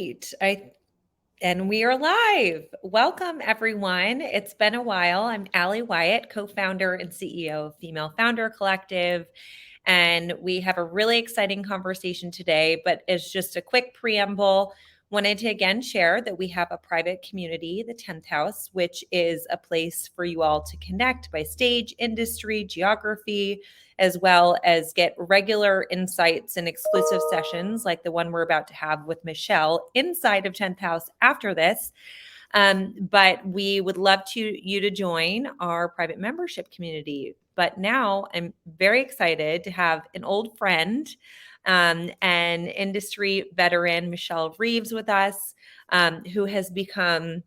right. And we are live. Welcome, everyone. It's been a while. I'm Wyatt, co-founder and CEO of Female Founder Collective. And we have a really exciting conversation today. But as just a quick preamble, wanted to again share that we have a private community, the 10th House, which is a place for you all to connect by stage, industry, geography, as well as get regular insights and exclusive sessions like the one we're about to have with Michelle inside of 10th House after this. But we would love you to join our private membership community. But now I'm very excited to have an old friend and industry veteran, Michelle Reeves, with us, who has become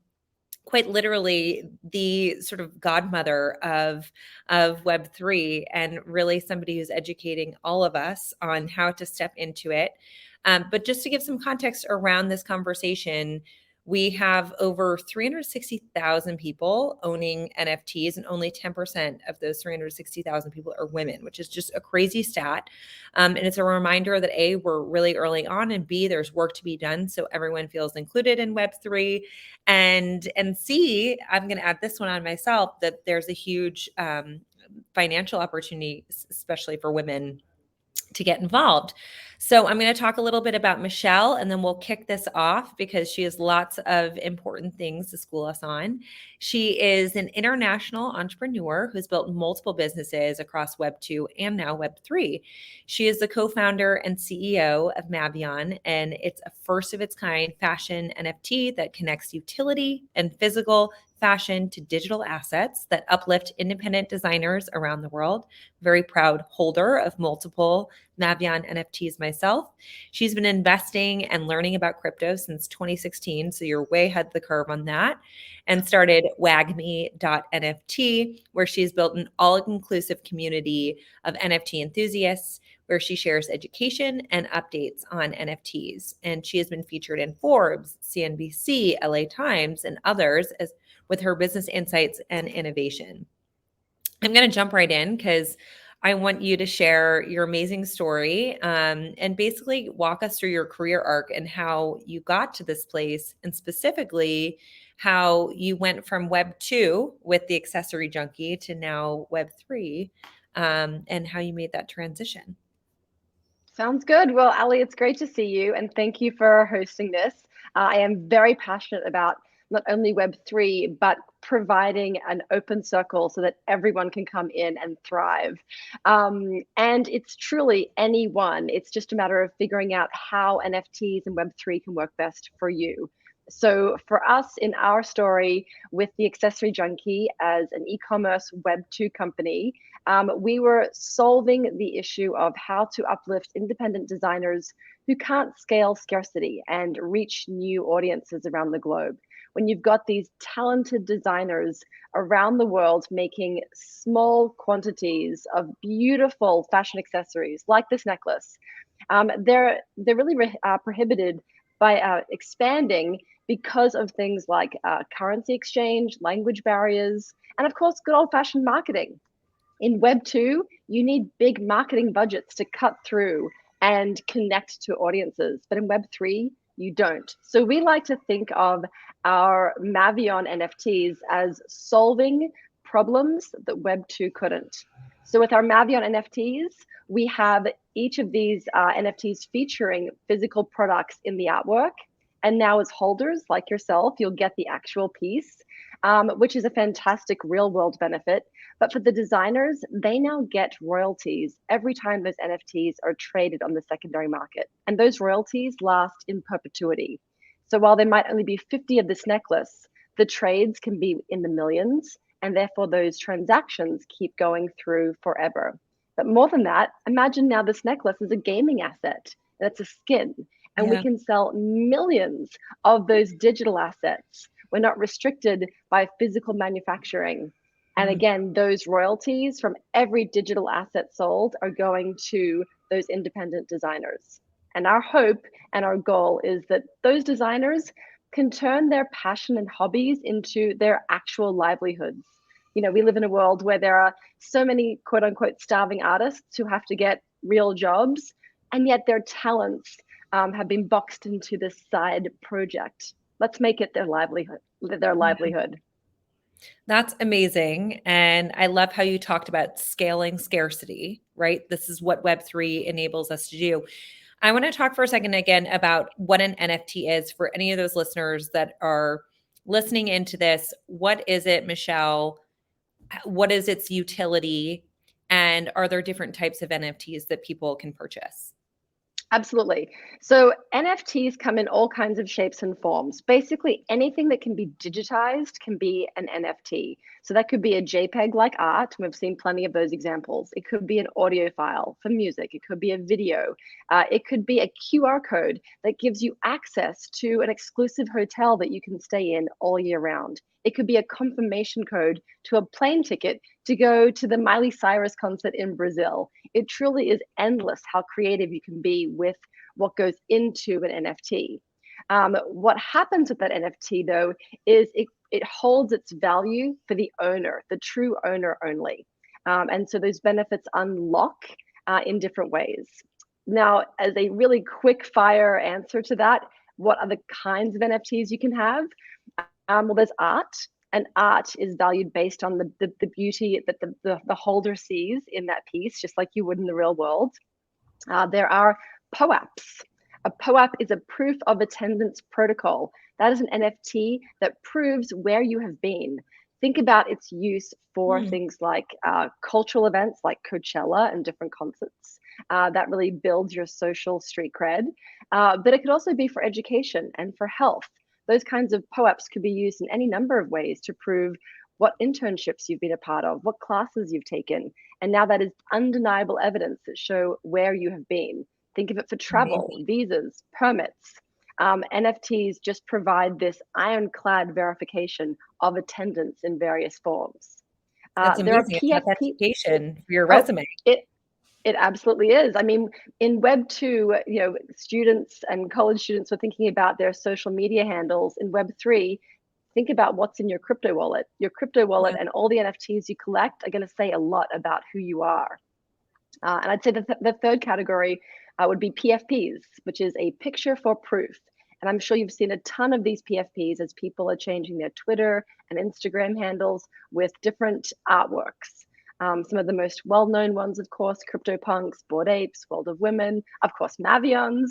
quite literally the sort of godmother of Web3 and really somebody who's educating all of us on how to step into it. But just to give some context around this conversation, we have over 360,000 people owning NFTs, and only 10% of those 360,000 people are women, which is just a crazy stat. And it's a reminder that A, we're really early on, and B, there's work to be done so everyone feels included in Web3. And C, I'm going to add this one on myself, that there's a huge financial opportunity, especially for women, to get involved. So I'm going to talk a little bit about Michelle, and then we'll kick this off because she has lots of important things to school us on. She is an international entrepreneur who's built multiple businesses across Web 2 and now Web 3. She is the co-founder and CEO of MAVION, and it's a first of its kind fashion NFT that connects utility and physical fashion to digital assets that uplift independent designers around the world. Very proud holder of multiple MAVION NFTs myself. She's been investing and learning about crypto since 2016, so you're way ahead of the curve on that, and started wagme.nft, where she's built an all-inclusive community of NFT enthusiasts where she shares education and updates on NFTs. And she has been featured in Forbes, CNBC, LA Times, and others with her business insights and innovation. I'm going to jump right in because I want you to share your amazing story and basically walk us through your career arc and how you got to this place, and specifically how you went from Web 2 with the accessory junkie to now Web 3 and how you made that transition. Sounds good. Well, Ali, it's great to see you, and thank you for hosting this. I am very passionate about not only Web3, but providing an open circle so that everyone can come in and thrive. And it's truly anyone. It's just a matter of figuring out how NFTs and Web3 can work best for you. So for us in our story with the Accessory Junkie as an e-commerce Web2 company, we were solving the issue of how to uplift independent designers who can't scale scarcity and reach new audiences around the globe. When you've got these talented designers around the world making small quantities of beautiful fashion accessories like this necklace, they're really prohibited by expanding because of things like currency exchange, language barriers, and of course, good old-fashioned marketing. In Web 2, you need big marketing budgets to cut through and connect to audiences. But in Web 3, you don't. So we like to think of our MAVION NFTs as solving problems that Web 2 couldn't. So with our MAVION NFTs, we have each of these NFTs featuring physical products in the artwork. And now as holders like yourself, you'll get the actual piece, which is a fantastic real world benefit. But for the designers, they now get royalties every time those NFTs are traded on the secondary market. And those royalties last in perpetuity. So while there might only be 50 of this necklace, the trades can be in the millions, and therefore those transactions keep going through forever. But more than that, imagine now this necklace is a gaming asset, and it's a skin, and we can sell millions of those digital assets. We're not restricted by physical manufacturing. And again, those royalties from every digital asset sold are going to those independent designers. And our hope and our goal is that those designers can turn their passion and hobbies into their actual livelihoods. You know, we live in a world where there are so many quote unquote starving artists who have to get real jobs, and yet their talents have been boxed into this side project. Let's make it their livelihood. That's amazing. And I love how you talked about scaling scarcity, right? This is what Web3 enables us to do. I want to talk for a second again about what an NFT is for any of those listeners that are listening into this. What is it, Michelle? What is its utility? And are there different types of NFTs that people can purchase? Absolutely. So NFTs come in all kinds of shapes and forms. Basically, anything that can be digitized can be an NFT. So that could be a JPEG like art. We've seen plenty of those examples. It could be an audio file for music. It could be a video. It could be a QR code that gives you access to an exclusive hotel that you can stay in all year round. It could be a confirmation code to a plane ticket to go to the Miley Cyrus concert in Brazil. It truly is endless how creative you can be with what goes into an NFT. What happens with that NFT, though, is it holds its value for the owner, the true owner only. And so those benefits unlock in different ways. Now, as a really quick fire answer to that, what are the kinds of NFTs you can have? Well, there's art, and art is valued based on the beauty that the holder sees in that piece, just like you would in the real world. There are POAPs. A POAP is a proof of attendance protocol. That is an NFT that proves where you have been. Think about its use for things like cultural events like Coachella and different concerts. That really builds your social street cred. But it could also be for education and for health. Those kinds of POAPs could be used in any number of ways to prove what internships you've been a part of, what classes you've taken. And now that is undeniable evidence that show where you have been. Think of it for travel, visas, permits. NFTs just provide this ironclad verification of attendance in various forms. That's There are amazing. It's authentication for your resume. It absolutely is. I mean, in Web2, students and college students were thinking about their social media handles. In Web3, think about what's in your crypto wallet. Your crypto wallet and all the NFTs you collect are going to say a lot about who you are. And I'd say the third category would be PFPs, which is a picture for proof. And I'm sure you've seen a ton of these PFPs as people are changing their Twitter and Instagram handles with different artworks. Some of the most well-known ones, of course, CryptoPunks, Bored Apes, World of Women, of course, MAVIONs.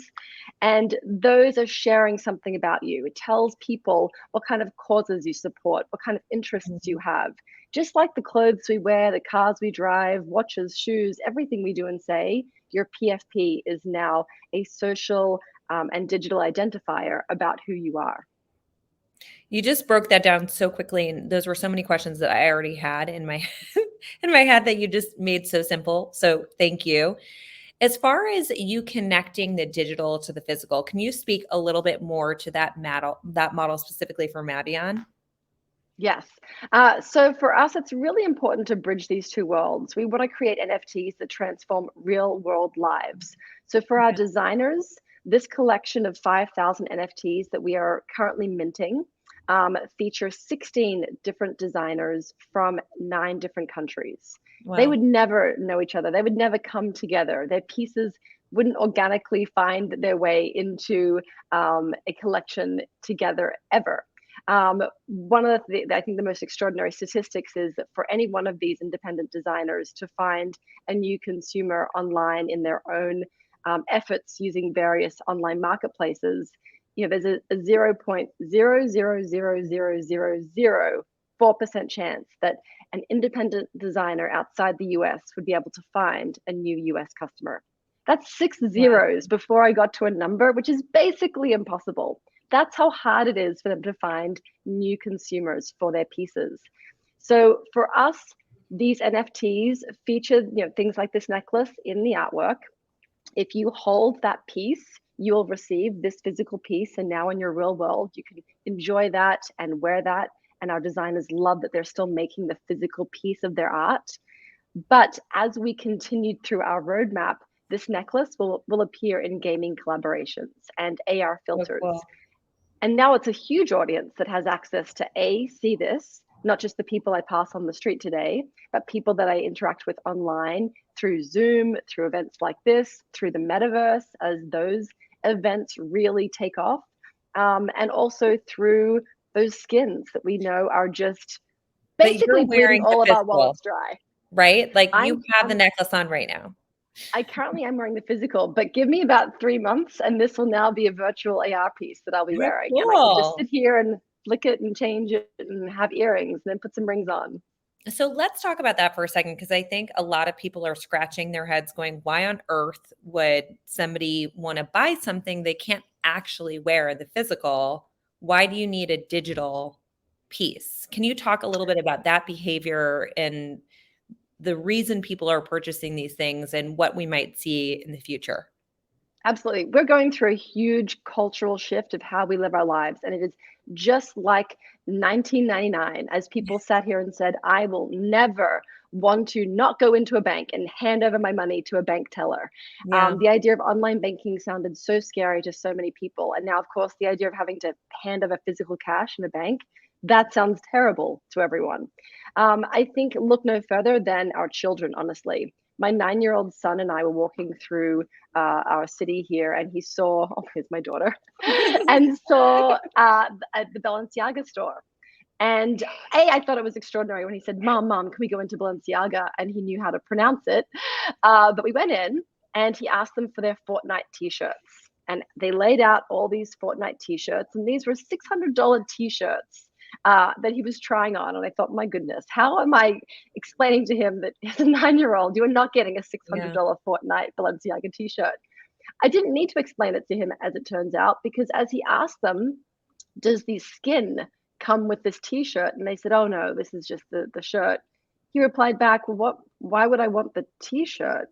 And those are sharing something about you. It tells people what kind of causes you support, what kind of interests you have. Just like the clothes we wear, the cars we drive, watches, shoes, everything we do and say, your PFP is now a social and digital identifier about who you are. You just broke that down so quickly, and those were so many questions that I already had in my in my head that you just made so simple. So thank you. As far as you connecting the digital to the physical, can you speak a little bit more to that model specifically for Mavion? Yes. So for us, it's really important to bridge these two worlds. We want to create NFTs that transform real world lives. So for our designers, this collection of 5,000 NFTs that we are currently minting feature 16 different designers from 9 different countries. Wow. They would never know each other. They would never come together. Their pieces wouldn't organically find their way into a collection together ever. One of I think the most extraordinary statistics is that for any one of these independent designers to find a new consumer online in their own efforts using various online marketplaces, there's a 0.0000004% chance that an independent designer outside the US would be able to find a new US customer. That's 6 zeros before I got to a number, which is basically impossible. That's how hard it is for them to find new consumers for their pieces. So for us, these NFTs feature things like this necklace in the artwork. If you hold that piece, you'll receive this physical piece, and now in your real world, you can enjoy that and wear that. And our designers love that they're still making the physical piece of their art. But as we continued through our roadmap, this necklace will appear in gaming collaborations and AR filters. Oh, cool. And now it's a huge audience that has access to see this, not just the people I pass on the street today, but people that I interact with online through Zoom, through events like this, through the metaverse, as those events really take off. And also through those skins that we know are just But you're basically bleeding wearing the all of our physical, wallets dry. right? Like I'm, you have the I'm necklace on right now. I currently am wearing the physical, but give me about 3 months and this will now be a virtual AR piece that I'll be How wearing. And I can just cool. sit here and flick it and change it and have earrings and then put some rings on. So let's talk about that for a second, because I think a lot of people are scratching their heads going, why on earth would somebody want to buy something they can't actually wear the physical? Why do you need a digital piece? Can you talk a little bit about that behavior and the reason people are purchasing these things and what we might see in the future? Absolutely. We're going through a huge cultural shift of how we live our lives. And it is just like 1999, as people sat here and said, I will never want to not go into a bank and hand over my money to a bank teller. Yeah. The idea of online banking sounded so scary to so many people. And now, of course, the idea of having to hand over physical cash in a bank, that sounds terrible to everyone. I think look no further than our children, honestly. My 9-year-old son and I were walking through our city here, and he saw, oh, here's my daughter, and saw at the Balenciaga store. And I thought it was extraordinary when he said, Mom, can we go into Balenciaga? And he knew how to pronounce it. But we went in and he asked them for their Fortnite t-shirts. And they laid out all these Fortnite t-shirts, and these were $600 t-shirts that he was trying on. And I thought, my goodness, how am I explaining to him that as a 9-year-old, you are not getting a Yeah. $600 Fortnite Balenciaga t-shirt? I didn't need to explain it to him, as it turns out, because as he asked them, does the skin come with this t-shirt? And they said, oh no, this is just the shirt. He replied back, well, why would I want the t-shirt?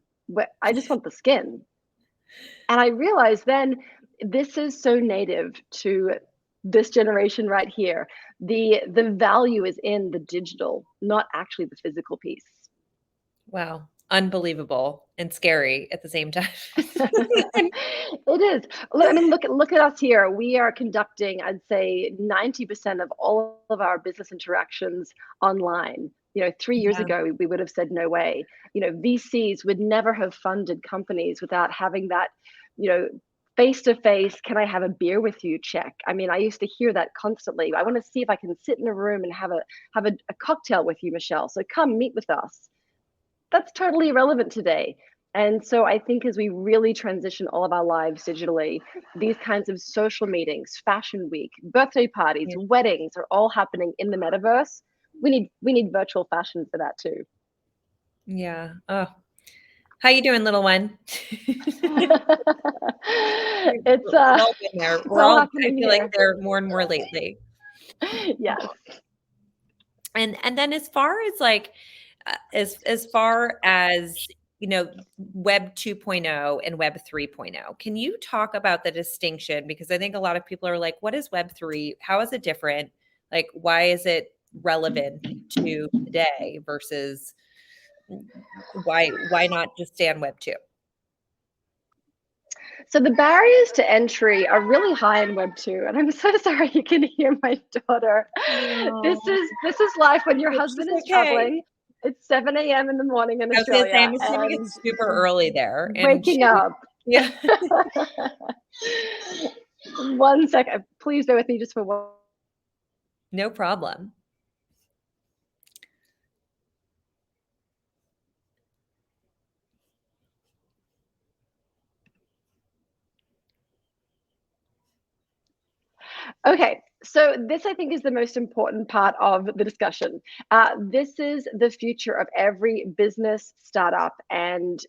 I just want the skin. And I realized then this is so native to this generation right here. The value is in the digital, not actually the physical piece. Wow. Unbelievable and scary at the same time. It is. Look, I mean, look at us here. We are conducting, I'd say, 90% of all of our business interactions online. 3 years Yeah. ago, we would have said no way. VCs would never have funded companies without having that, you know, face to face, can I have a beer with you check? I mean, I used to hear that constantly. I want to see if I can sit in a room and have a cocktail with you, Michelle. So come meet with us. That's totally irrelevant today. And so I think as we really transition all of our lives digitally, these kinds of social meetings, fashion week, birthday parties, Yeah. weddings are all happening in the metaverse. We need virtual fashion for that too. Yeah. Oh, how you doing, little one? It's We've all been there. it's We're all all, I happening feel like here. there more and more lately. Yes. And then as far as like as far as Web 2.0 and Web 3.0, can you talk about the distinction? Because I think a lot of people are like, what is Web 3? How is it different? Like, why is it relevant to today versus why not just stay on Web 2? So the barriers to entry are really high in Web 2, and I'm so sorry you can hear my daughter. This No, is this is life when your she's husband is okay. traveling. It's 7 a.m. in the morning in I was gonna say, Australia I'm assuming and it's super early there, and waking up. yeah, One second, please bear with me just for one. no problem. Okay, so this I think is the most important part of the discussion. This is the future of every business, startup, and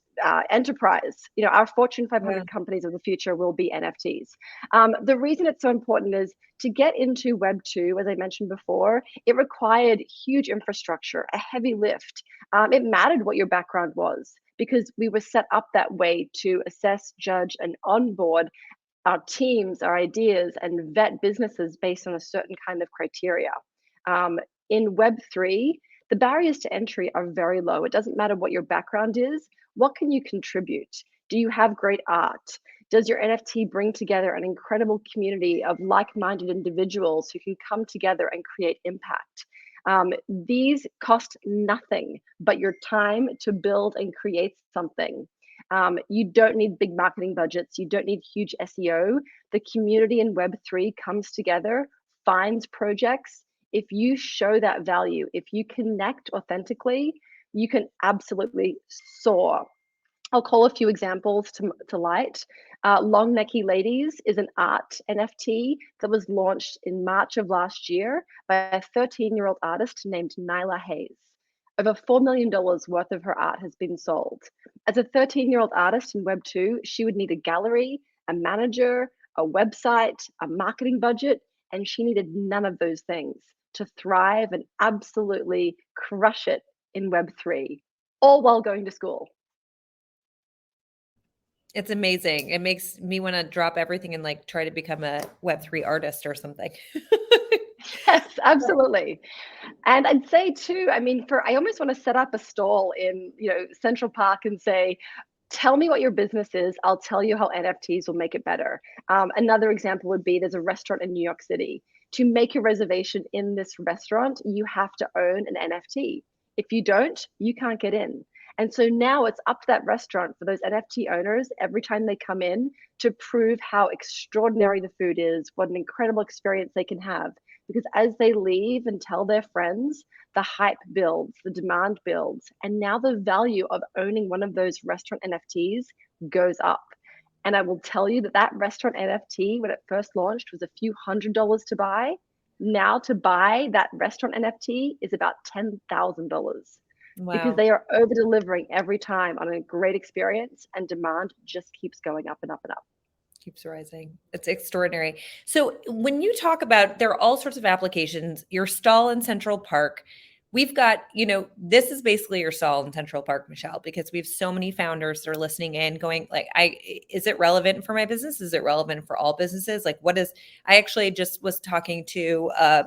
enterprise. Our Fortune Yeah, 500 companies of the future will be NFTs. The reason it's so important is to get into Web 2, as I mentioned before, it required huge infrastructure, a heavy lift. It mattered what your background was because we were set up that way to assess, judge, and onboard our teams, our ideas, and vet businesses based on a certain kind of criteria. In Web3, the barriers to entry are very low. It doesn't matter what your background is. What can you contribute? Do you have great art? Does your NFT bring together an incredible community of like-minded individuals who can come together and create impact? These cost nothing but your time to build and create something. You don't need big marketing budgets. You don't need huge SEO. The community in Web3 comes together, finds projects. If you show that value, if you connect authentically, you can absolutely soar. I'll call a few examples to light. Long Necky Ladies is an art NFT that was launched in March of last year by a 13-year-old artist named Nyla Hayes. Over $4 million worth of her art has been sold. As a 13-year-old artist in Web2, she would need a gallery, a manager, a website, a marketing budget, and she needed none of those things to thrive and absolutely crush it in Web3, all while going to school. It's amazing. It makes me want to drop everything and like try to become a Web3 artist or something. Yes, absolutely. And I'd say too, I mean, I almost want to set up a stall in, Central Park and say, tell me what your business is. I'll tell you how NFTs will make it better. Another example would be there's a restaurant in New York City. To make a reservation in this restaurant, you have to own an NFT. If you don't, you can't get in. And so now it's up to that restaurant for those NFT owners every time they come in to prove how extraordinary the food is, what an incredible experience they can have. Because as they leave and tell their friends, the hype builds, the demand builds, and now the value of owning one of those restaurant NFTs goes up. And I will tell you that restaurant NFT, when it first launched, was a few $100s to buy. Now to buy that restaurant NFT is about $10,000 because Wow. they are over delivering every time on a great experience, and demand just keeps going up and up and up. Keeps rising. It's extraordinary. So when you talk about, there are all sorts of applications, your stall in Central Park, we've got, this is basically your stall in Central Park, Michelle, because we have so many founders that are listening in going like, is it relevant for my business? Is it relevant for all businesses? Like I actually just was talking to a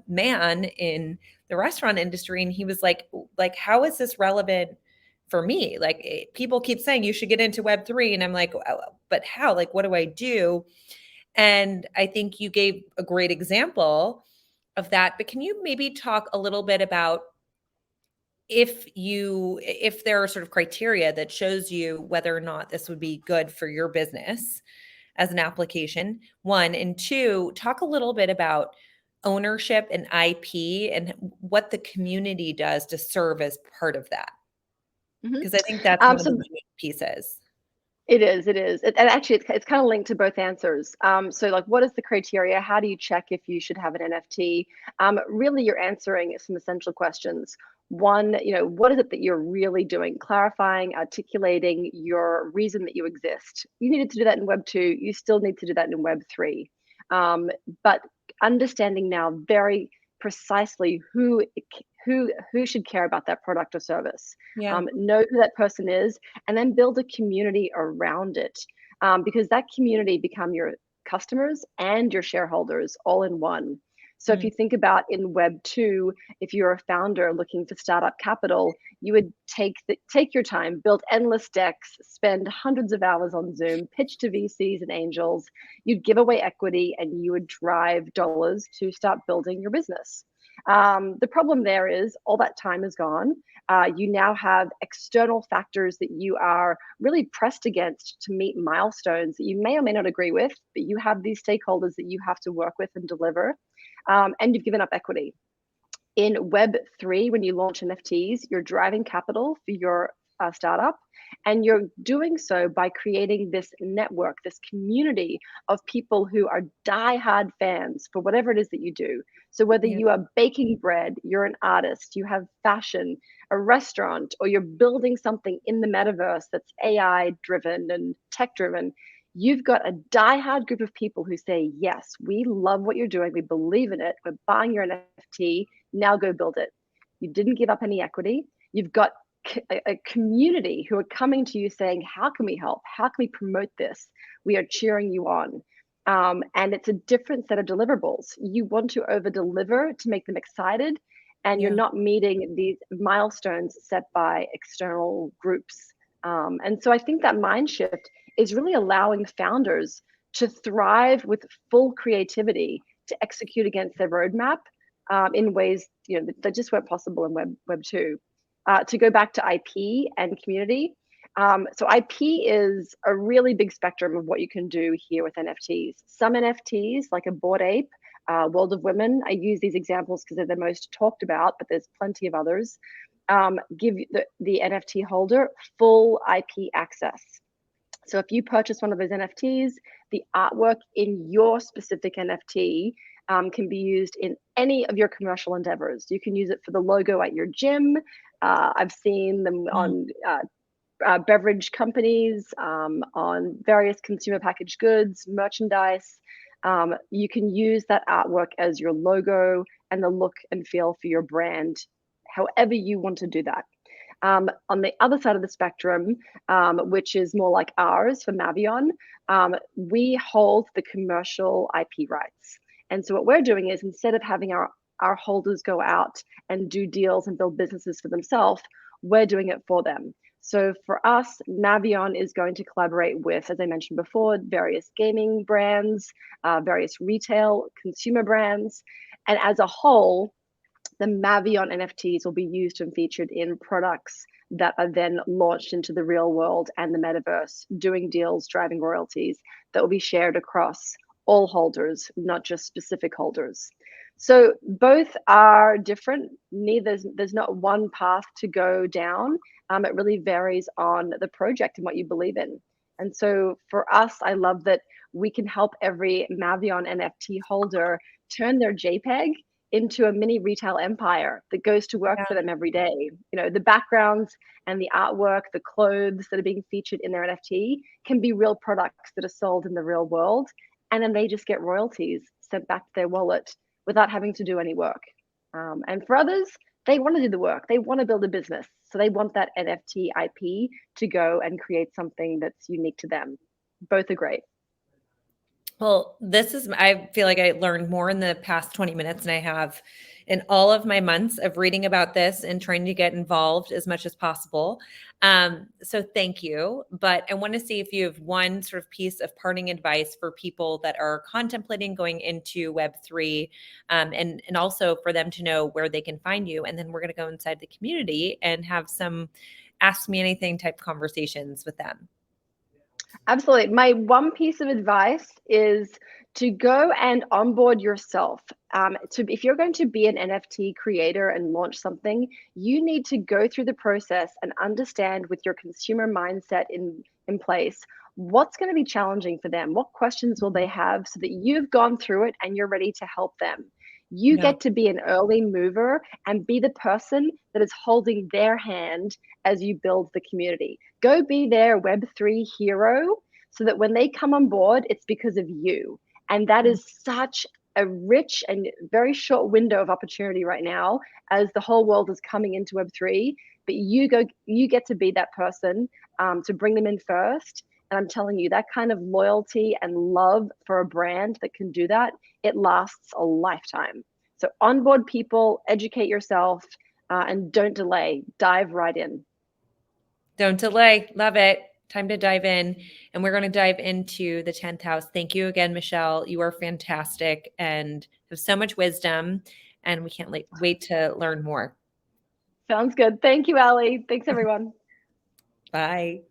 man in the restaurant industry and he was like, how is this relevant for me? Like people keep saying you should get into Web3 and I'm like, but how? Like, what do I do? And I think you gave a great example of that, but can you maybe talk a little bit about if there are sort of criteria that shows you whether or not this would be good for your business as an application, one, and two, talk a little bit about ownership and IP and what the community does to serve as part of that. Because I think that's one of the So main pieces. it is, and actually it's kind of linked to both answers. So like, what is the criteria? How do you check if you should have an NFT? Really, you're answering some essential questions. One, what is it that you're really doing? Clarifying, articulating your reason that you exist. You needed to do that in Web 2. You still need to do that in Web 3. But understanding now very precisely who should care about that product or service. Yeah. Know who that person is, and then build a community around it, because that community become your customers and your shareholders all in one. So if you think about in Web 2, if you're a founder looking for startup capital, you would take your time, build endless decks, spend hundreds of hours on Zoom, pitch to VCs and angels, you'd give away equity, and you would drive dollars to start building your business. The problem there is all that time is gone. You now have external factors that you are really pressed against to meet milestones that you may or may not agree with, but you have these stakeholders that you have to work with and deliver, and you've given up equity. In Web3, when you launch NFTs, you're driving capital for your startup, and you're doing so by creating this network, this community of people who are diehard fans for whatever it is that you do. So whether Yeah. you are baking bread, you're an artist, you have fashion, a restaurant, or you're building something in the metaverse that's AI driven and tech driven, you've got a diehard group of people who say, yes, we love what you're doing, we believe in it, we're buying your NFT, now go build it. You didn't give up any equity. You've got a community who are coming to you saying, how can we help? How can we promote this? We are cheering you on. And it's a different set of deliverables. You want to over deliver to make them excited, and you're not meeting these milestones set by external groups. And so I think that mind shift is really allowing founders to thrive with full creativity to execute against their roadmap, in ways that just weren't possible in Web 2. To go back to IP and community, So IP is a really big spectrum of what you can do here with NFTs. Some NFTs, like a Bored Ape, World of Women, I use these examples because they're the most talked about, but there's plenty of others, give the NFT holder full IP access. So if you purchase one of those NFTs, the artwork in your specific NFT can be used in any of your commercial endeavors. You can use it for the logo at your gym. I've seen them on beverage companies, on various consumer packaged goods, merchandise. You can use that artwork as your logo and the look and feel for your brand, however you want to do that. On the other side of the spectrum, which is more like ours for MAVION, we hold the commercial IP rights. And so what we're doing is, instead of having our holders go out and do deals and build businesses for themselves, we're doing it for them. So for us, MAVION is going to collaborate with, as I mentioned before, various gaming brands, various retail consumer brands. And as a whole, the MAVION NFTs will be used and featured in products that are then launched into the real world and the metaverse, doing deals, driving royalties that will be shared across all holders, not just specific holders. So both are different. There's not one path to go down. It really varies on the project and what you believe in. And so for us, I love that we can help every MAVION NFT holder turn their JPEG into a mini retail empire that goes to work for them every day. You know, the backgrounds and the artwork, the clothes that are being featured in their NFT can be real products that are sold in the real world. And then they just get royalties sent back to their wallet without having to do any work. And for others, they want to do the work. They want to build a business. So they want that NFT IP to go and create something that's unique to them. Both are great. Well, I feel like I learned more in the past 20 minutes than I have in all of my months of reading about this and trying to get involved as much as possible. So thank you. But I want to see if you have one sort of piece of parting advice for people that are contemplating going into Web3, and also for them to know where they can find you. And then we're going to go inside the community and have some Ask Me Anything type conversations with them. Absolutely. My one piece of advice is to go and onboard yourself. If you're going to be an NFT creator and launch something, you need to go through the process and understand, with your consumer mindset in place, what's going to be challenging for them. What questions will they have, so that you've gone through it and you're ready to help them. You get to be an early mover and be the person that is holding their hand as you build the community. Go be their Web3 hero, so that when they come on board, it's because of you. And that is such a rich and very short window of opportunity right now, as the whole world is coming into Web3. But you get to be that person to bring them in first. And I'm telling you, that kind of loyalty and love for a brand that can do that, it lasts a lifetime. So onboard people, educate yourself, and don't delay. Dive right in. Don't delay. Love it. Time to dive in. And we're going to dive into the 10th house. Thank you again, Michelle. You are fantastic and have so much wisdom. And we can't wait to learn more. Sounds good. Thank you, Allie. Thanks, everyone. Bye.